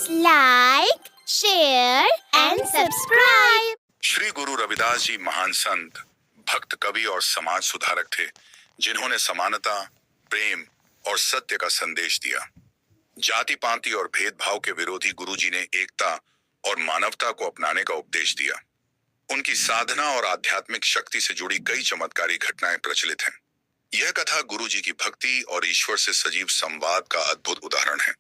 Please like, share and subscribe. Shri Guru Ravidas ji महान संत, भक्त, कवि और समाज सुधारक थे, जिन्होंने समानता, प्रेम और सत्य का संदेश दिया। जाति पाति और भेदभाव के विरोधी गुरुजी ने एकता और मानवता को अपनाने का उपदेश दिया। उनकी साधना और आध्यात्मिक शक्ति से जुड़ी कई चमत्कारी घटनाएं प्रचलित हैं। यह कथा गुरुजी की भक्ति और ईश्वर से सजीव संवाद का अद्भुत उदाहरण है।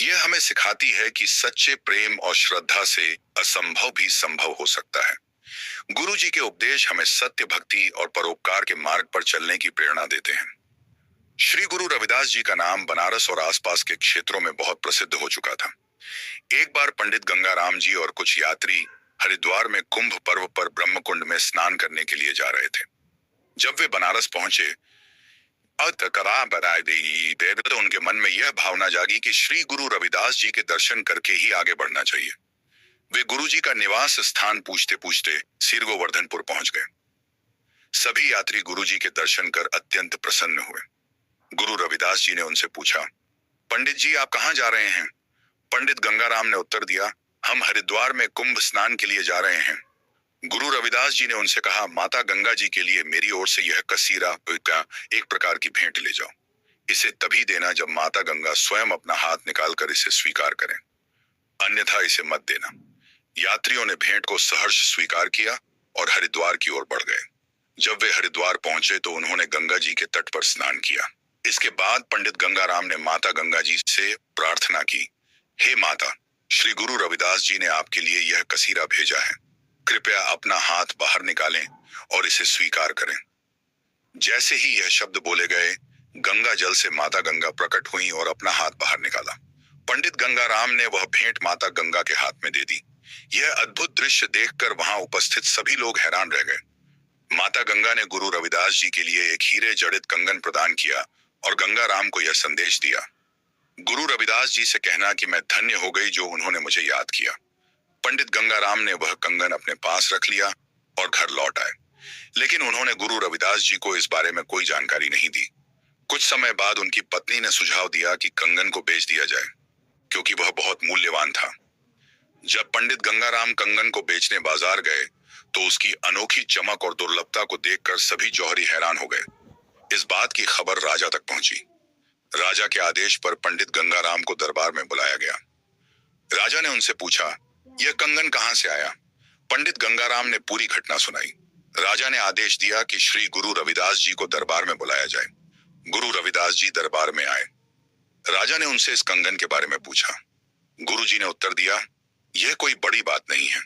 यह हमें सिखाती है कि सच्चे प्रेम और श्रद्धा से असंभव भी संभव हो सकता है। गुरुजी के उपदेश हमें सत्य, भक्ति और परोपकार के मार्ग पर चलने की प्रेरणा देते हैं। श्री गुरु रविदास जी का नाम बनारस और आसपास के क्षेत्रों में बहुत प्रसिद्ध हो चुका था। एक बार पंडित गंगाराम जी और कुछ यात्री हरिद्वार में कुंभ पर्व पर ब्रह्मकुंड में स्नान करने के लिए जा रहे थे। जब वे बनारस पहुंचे तो उनके मन में यह भावना जागी कि श्री गुरु रविदास जी के दर्शन करके ही आगे बढ़ना चाहिए। वे गुरुजी का निवास स्थान पूछते पूछते सिरगोवर्धनपुर पहुंच गए। सभी यात्री गुरुजी के दर्शन कर अत्यंत प्रसन्न हुए। गुरु रविदास जी ने उनसे पूछा, पंडित जी, आप कहां जा रहे हैं? पंडित गंगाराम ने उत्तर दिया, हम हरिद्वार में कुंभ स्नान के लिए जा रहे हैं। गुरु रविदास जी ने उनसे कहा, माता गंगा जी के लिए मेरी ओर से यह कसीरा एक प्रकार की भेंट ले जाओ। इसे तभी देना जब माता गंगा स्वयं अपना हाथ निकालकर इसे स्वीकार करें, अन्यथा इसे मत देना। यात्रियों ने भेंट को सहर्ष स्वीकार किया और हरिद्वार की ओर बढ़ गए। जब वे हरिद्वार पहुंचे तो उन्होंने गंगा जी के तट पर स्नान किया। इसके बाद पंडित गंगाराम ने माता गंगा जी से प्रार्थना की, हे माता, श्री गुरु रविदास जी ने आपके लिए यह कसीरा भेजा है, कृपया अपना हाथ बाहर निकालें और इसे स्वीकार करें। जैसे ही यह शब्द बोले गए, गंगा जल से माता गंगा प्रकट हुई और अपना हाथ बाहर निकाला। पंडित गंगाराम ने वह भेंट माता गंगा के हाथ में दे दी। यह अद्भुत दृश्य देखकर वहां उपस्थित सभी लोग हैरान रह गए। माता गंगा ने गुरु रविदास जी के लिए एक हीरे जड़ित कंगन प्रदान किया और गंगाराम को यह संदेश दिया, गुरु रविदास जी से कहना कि मैं धन्य हो गई जो उन्होंने मुझे याद किया। पंडित गंगाराम ने वह कंगन अपने पास रख लिया और घर लौट आए, लेकिन उन्होंने गुरु रविदास जी को इस बारे में कोई जानकारी नहीं दी। कुछ समय बाद उनकी पत्नी ने सुझाव दिया कि कंगन को बेच दिया जाए, क्योंकि वह बहुत मूल्यवान था। जब पंडित गंगाराम कंगन को बेचने बाजार गए तो उसकी अनोखी चमक और दुर्लभता को देखकर सभी जौहरी हैरान हो गए। इस बात की खबर राजा तक पहुंची। राजा के आदेश पर पंडित गंगाराम को दरबार में बुलाया गया। राजा ने उनसे पूछा, यह कंगन कहां से आया? पंडित गंगाराम ने पूरी घटना सुनाई। राजा ने आदेश दिया कि श्री गुरु रविदास जी को दरबार में बुलाया जाए। गुरु रविदास जी दरबार में आए। राजा ने उनसे इस कंगन के बारे में पूछा। गुरु जी ने उत्तर दिया, यह कोई बड़ी बात नहीं है।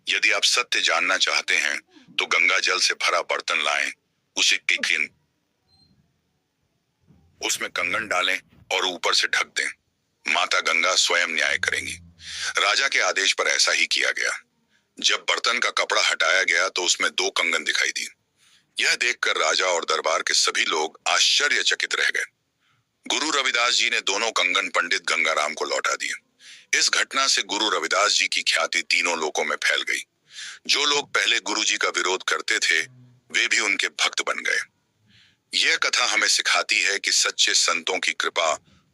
यदि आप सत्य जानना चाहते हैं तो गंगा जल से भरा बर्तन लाएं, उसे किन उसमें कंगन डालें और ऊपर से ढक दें। माता गंगा स्वयं न्याय करेंगी। राजा के आदेश पर ऐसा ही किया गया। जब बर्तन का कपड़ा हटाया गया तो उसमें 2 कंगन दिखाई दी। यह देखकर राजा और दरबार के सभी लोग आश्चर्यचकित रह गए। गुरु रविदास जी ने दोनों कंगन पंडित गंगाराम को लौटा दिए। इस घटना से गुरु रविदास जी की ख्याति तीनों लोकों में फैल गई। जो लोग पहले गुरु जी का विरोध करते थे, वे भी उनके भक्त बन गए। यह कथा हमें सिखाती है कि सच्चे संतों की कृपा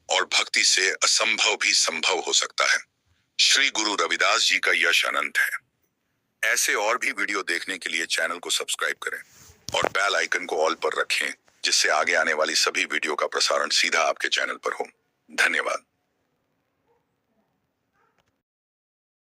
और भक्ति से असंभव भी संभव हो सकता है। श्री गुरु रविदास जी का यश अनंत है। ऐसे और भी वीडियो देखने के लिए चैनल को सब्सक्राइब करें और बेल आइकन को ऑल पर रखें, जिससे आगे आने वाली सभी वीडियो का प्रसारण सीधा आपके चैनल पर हो। धन्यवाद।